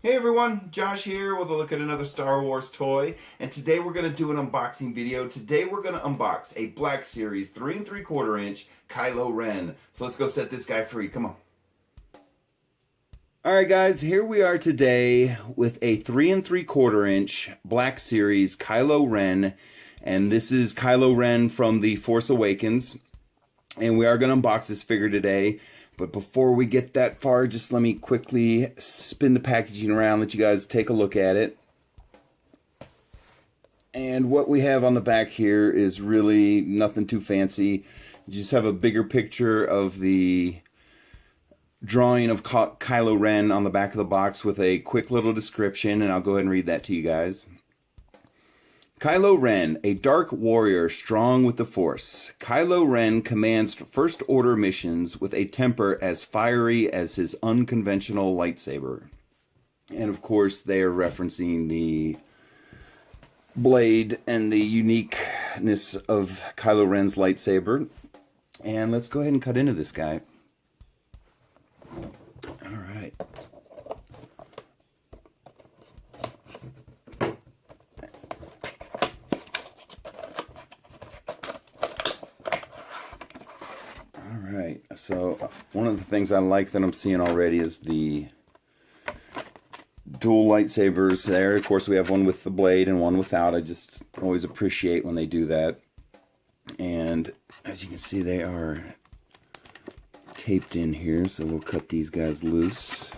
Hey everyone, Josh here with a look at another Star Wars toy, and today we're going to do an unboxing video. Today we're going to unbox a Black Series 3 3/4 inch Kylo Ren. So let's go set this guy free, come on. Alright guys, here we are today with a 3 3/4 inch Black Series Kylo Ren, and this is Kylo Ren from The Force Awakens, and we are going to unbox this figure today. But before we get that far, just let me quickly spin the packaging around, let you guys take a look at it. And what we have on the back here is really nothing too fancy. You just have a bigger picture of the drawing of Kylo Ren on the back of the box with a quick little description, and I'll go ahead and read that to you guys. Kylo Ren, a dark warrior strong with the Force. Kylo Ren commands First Order missions with a temper as fiery as his unconventional lightsaber. And of course, they are referencing the blade and the uniqueness of Kylo Ren's lightsaber. And let's go ahead and cut into this guy. All right. Alright, so one of the things I like that I'm seeing already is the dual lightsabers there. Of course, we have one with the blade and one without. I just always appreciate when they do that. And as you can see, they are taped in here, so we'll cut these guys loose.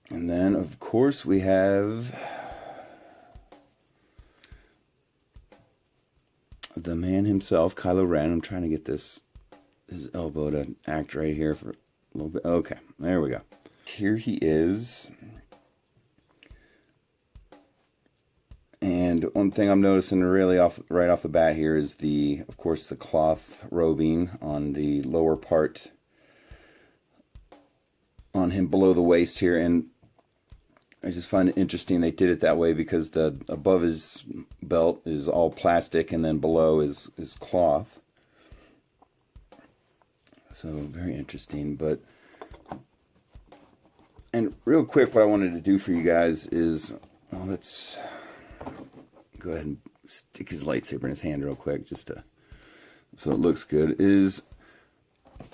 And then, of course, we have the man himself, Kylo Ren. I'm trying to get his elbow to act right here for a little bit. Okay, there we go. Here he is. And one thing I'm noticing really right off the bat here is of course, the cloth robing on the lower part on him below the waist here, and I just find it interesting they did it that way because the above his belt is all plastic and then below is cloth. So very interesting. And real quick, what I wanted to do for you guys is, well, let's go ahead and stick his lightsaber in his hand real quick just so it looks good.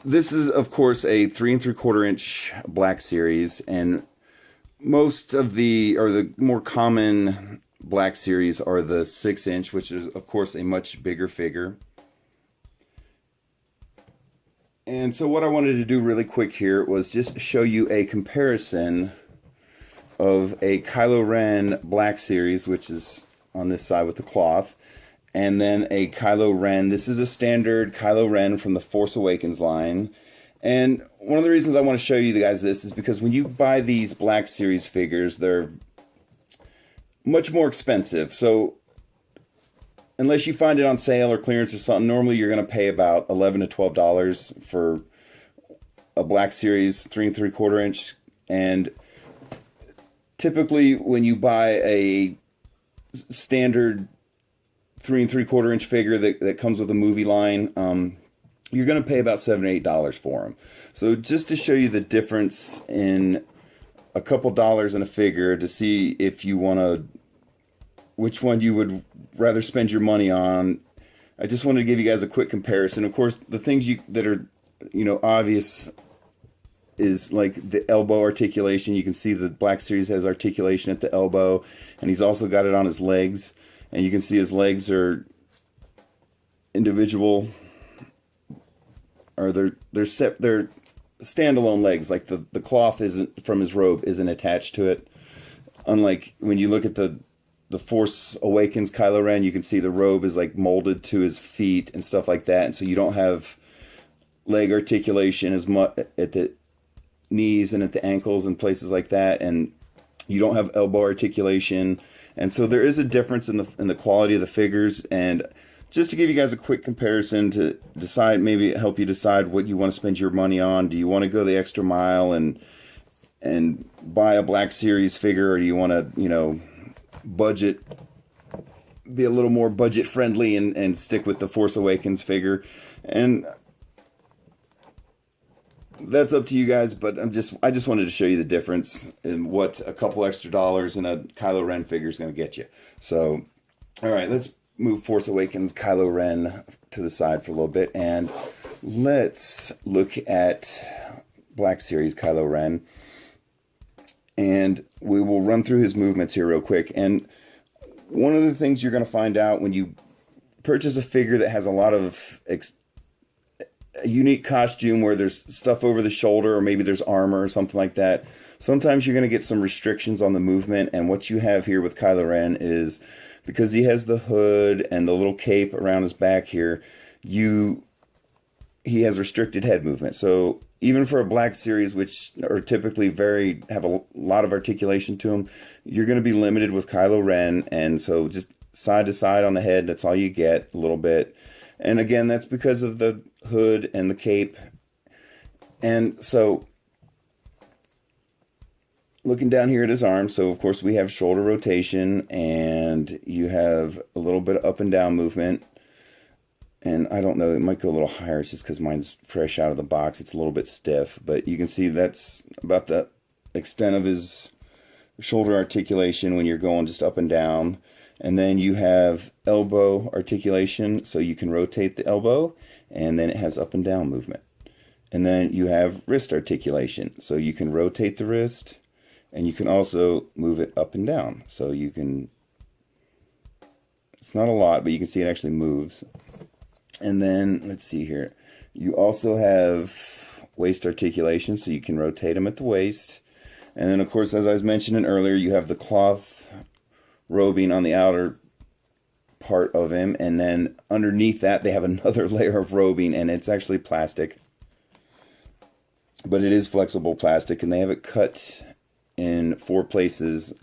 This is of course a 3 3/4 inch Black Series, and most of the more common Black Series are the 6 inch, which is of course a much bigger figure. And so what I wanted to do really quick here was just show you a comparison of a Kylo Ren Black Series, which is on this side with the cloth, and then a Kylo Ren. This is a standard Kylo Ren from the Force Awakens line. And one of the reasons I want to show you guys this is because when you buy these Black Series figures, they're much more expensive. So unless you find it on sale or clearance or something, normally you're going to pay about $11 to $12 for a Black Series 3 3/4 inch. And typically when you buy a standard 3 3/4 inch figure that comes with a movie line, you're going to pay about $7 to $8 for them. So just to show you the difference in a couple dollars in a figure to see if you want to, which one you would rather spend your money on, I just wanted to give you guys a quick comparison. Of course, the things that are, obvious is like the elbow articulation. You can see the Black Series has articulation at the elbow, and he's also got it on his legs. And you can see his legs are individual, or they're standalone legs. Like the cloth isn't from his robe isn't attached to it. Unlike when you look at the Force Awakens Kylo Ren, you can see the robe is like molded to his feet and stuff like that, and so you don't have leg articulation as much at the knees and at the ankles and places like that, and you don't have elbow articulation. And so there is a difference in the quality of the figures. And just to give you guys a quick comparison to decide, maybe help you decide what you want to spend your money on. Do you want to go the extra mile and buy a Black Series figure, or do you want to, budget be a little more budget friendly and stick with the Force Awakens figure. And that's up to you guys, but I just wanted to show you the difference in what a couple extra dollars in a Kylo Ren figure is going to get you. So, all right, let's move Force Awakens Kylo Ren to the side for a little bit, and let's look at Black Series Kylo Ren. And we will run through his movements here real quick. And one of the things you're going to find out when you purchase a figure that has a lot of a unique costume where there's stuff over the shoulder, or maybe there's armor or something like that, sometimes you're going to get some restrictions on the movement. And what you have here with Kylo Ren is, because he has the hood and the little cape around his back here, he has restricted head movement. So even for a Black Series, which are typically have a lot of articulation to them, you're going to be limited with Kylo Ren. And so just side to side on the head, that's all you get, a little bit. And again, that's because of the hood and the cape. And so looking down here at his arm, so of course we have shoulder rotation, and you have a little bit of up and down movement. And I don't know, it might go a little higher. It's just because mine's fresh out of the box. It's a little bit stiff, but you can see that's about the extent of his shoulder articulation when you're going just up and down. And then you have elbow articulation, so you can rotate the elbow, and then it has up and down movement. And then you have wrist articulation, so you can rotate the wrist, and you can also move it up and down. So you can, it's not a lot, but you can see it actually moves. And then, let's see here, you also have waist articulation, so you can rotate them at the waist. And then, of course, as I was mentioning earlier, you have the cloth robing on the outer part of him, and then underneath that they have another layer of robing, and it's actually plastic, but it is flexible plastic, and they have it cut in 4 places,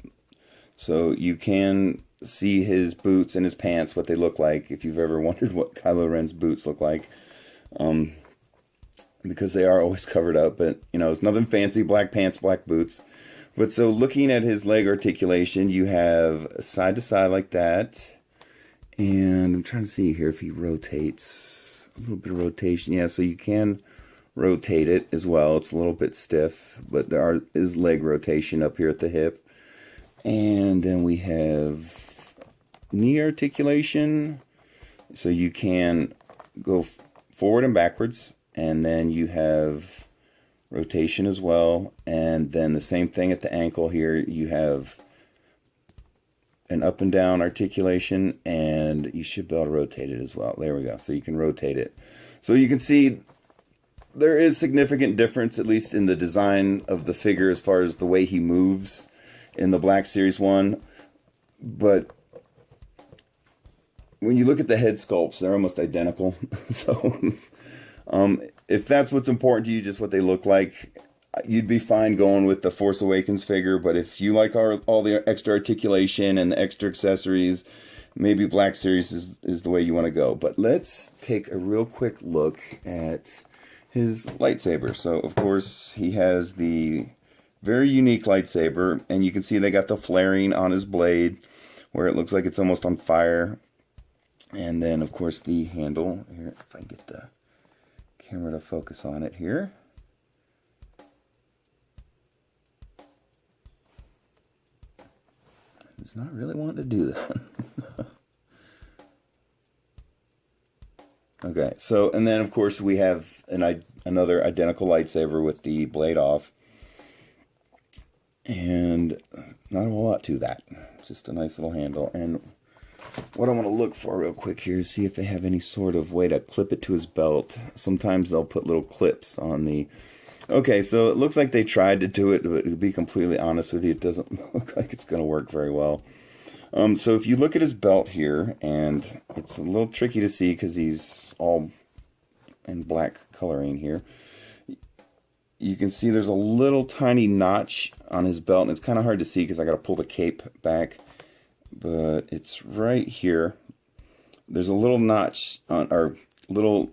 so you can see his boots and his pants, what they look like, if you've ever wondered what Kylo Ren's boots look like, because they are always covered up. But you know, it's nothing fancy, black pants, black boots. But so looking at his leg articulation, you have side to side like that. And I'm trying to see here if he rotates. A little bit of rotation. Yeah, so you can rotate it as well. It's a little bit stiff, but there is leg rotation up here at the hip. And then we have knee articulation. So you can go forward and backwards. And then you have rotation as well, and then the same thing at the ankle here. You have an up and down articulation, and you should be able to rotate it as well. There we go. So you can rotate it. So you can see there is significant difference, at least in the design of the figure, as far as the way he moves in the Black Series one. But when you look at the head sculpts, they're almost identical. So if that's what's important to you, just what they look like, you'd be fine going with the Force Awakens figure. But if you like all the extra articulation and the extra accessories, maybe Black Series is the way you want to go. But let's take a real quick look at his lightsaber. So, of course, he has the very unique lightsaber, and you can see they got the flaring on his blade where it looks like it's almost on fire. And then, of course, the handle. Here, if I can get the camera to focus on it here. It's not really wanting to do that. Okay, so, and then of course we have another identical lightsaber with the blade off. And not a whole lot to that. Just a nice little handle. And what I want to look for real quick here is see if they have any sort of way to clip it to his belt. Sometimes they'll put little clips on the... Okay, so it looks like they tried to do it, but to be completely honest with you, it doesn't look like it's going to work very well. So if you look at his belt here, and it's a little tricky to see because he's all in black coloring here, you can see there's a little tiny notch on his belt, and it's kind of hard to see because I got to pull the cape back. But it's right here. There's a little notch on, or little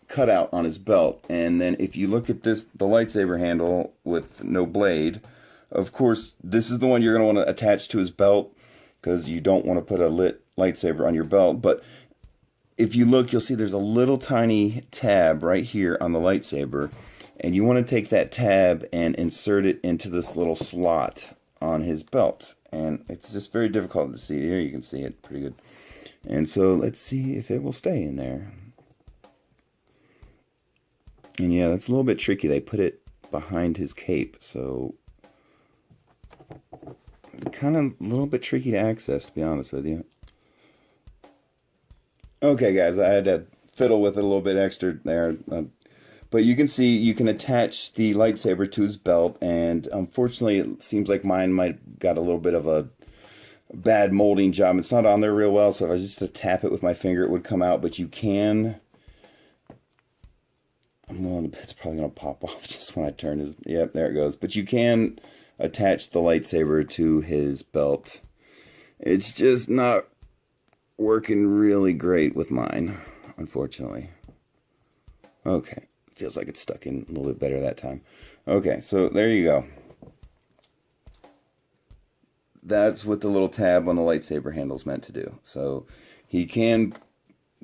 cutout on his belt. And then if you look at this, the lightsaber handle with no blade, of course, this is the one you're going to want to attach to his belt because you don't want to put a lightsaber on your belt. But if you look, you'll see there's a little tiny tab right here on the lightsaber. And you want to take that tab and insert it into this little slot on his belt. And it's just very difficult to see. Here you can see it pretty good. And so let's see if it will stay in there. And yeah, that's a little bit tricky. They put it behind his cape, so it's kind of a little bit tricky to access, to be honest with you. Okay, guys, I had to fiddle with it a little bit extra there. But you can see you can attach the lightsaber to his belt, and unfortunately it seems like mine might got a little bit of a bad molding job. It's not on there real well, so if I was just to tap it with my finger it would come out, but you can... it's probably going to pop off just when I turn his... Yep, there it goes. But you can attach the lightsaber to his belt. It's just not working really great with mine, unfortunately. Okay. Feels like it's stuck in a little bit better that time. Okay, so there you go. That's what the little tab on the lightsaber handle is meant to do. So he can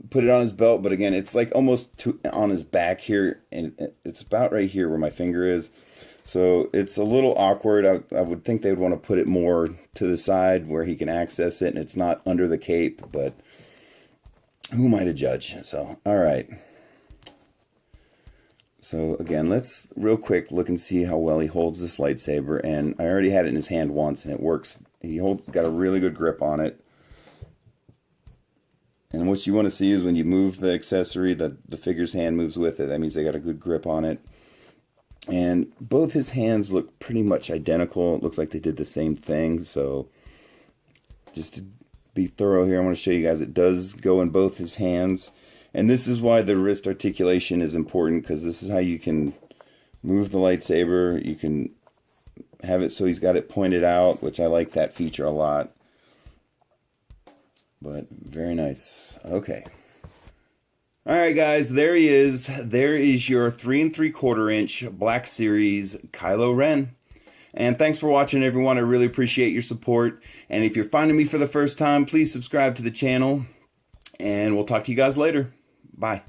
put it on his belt, but again, it's like almost on his back here, and it's about right here where my finger is. So it's a little awkward. I would think they would want to put it more to the side where he can access it, and it's not under the cape, but who am I to judge? So, all right. So again, let's real quick look and see how well he holds this lightsaber. And I already had it in his hand once, and it works. He got a really good grip on it. And what you want to see is when you move the accessory, the figure's hand moves with it. That means they got a good grip on it. And both his hands look pretty much identical. It looks like they did the same thing. So just to be thorough here, I want to show you guys it does go in both his hands. And this is why the wrist articulation is important, because this is how you can move the lightsaber. You can have it so he's got it pointed out, which I like that feature a lot. But very nice. Okay. All right, guys, there he is. There is your 3 3/4 inch Black Series Kylo Ren. And thanks for watching, everyone. I really appreciate your support. And if you're finding me for the first time, please subscribe to the channel. And we'll talk to you guys later. Bye.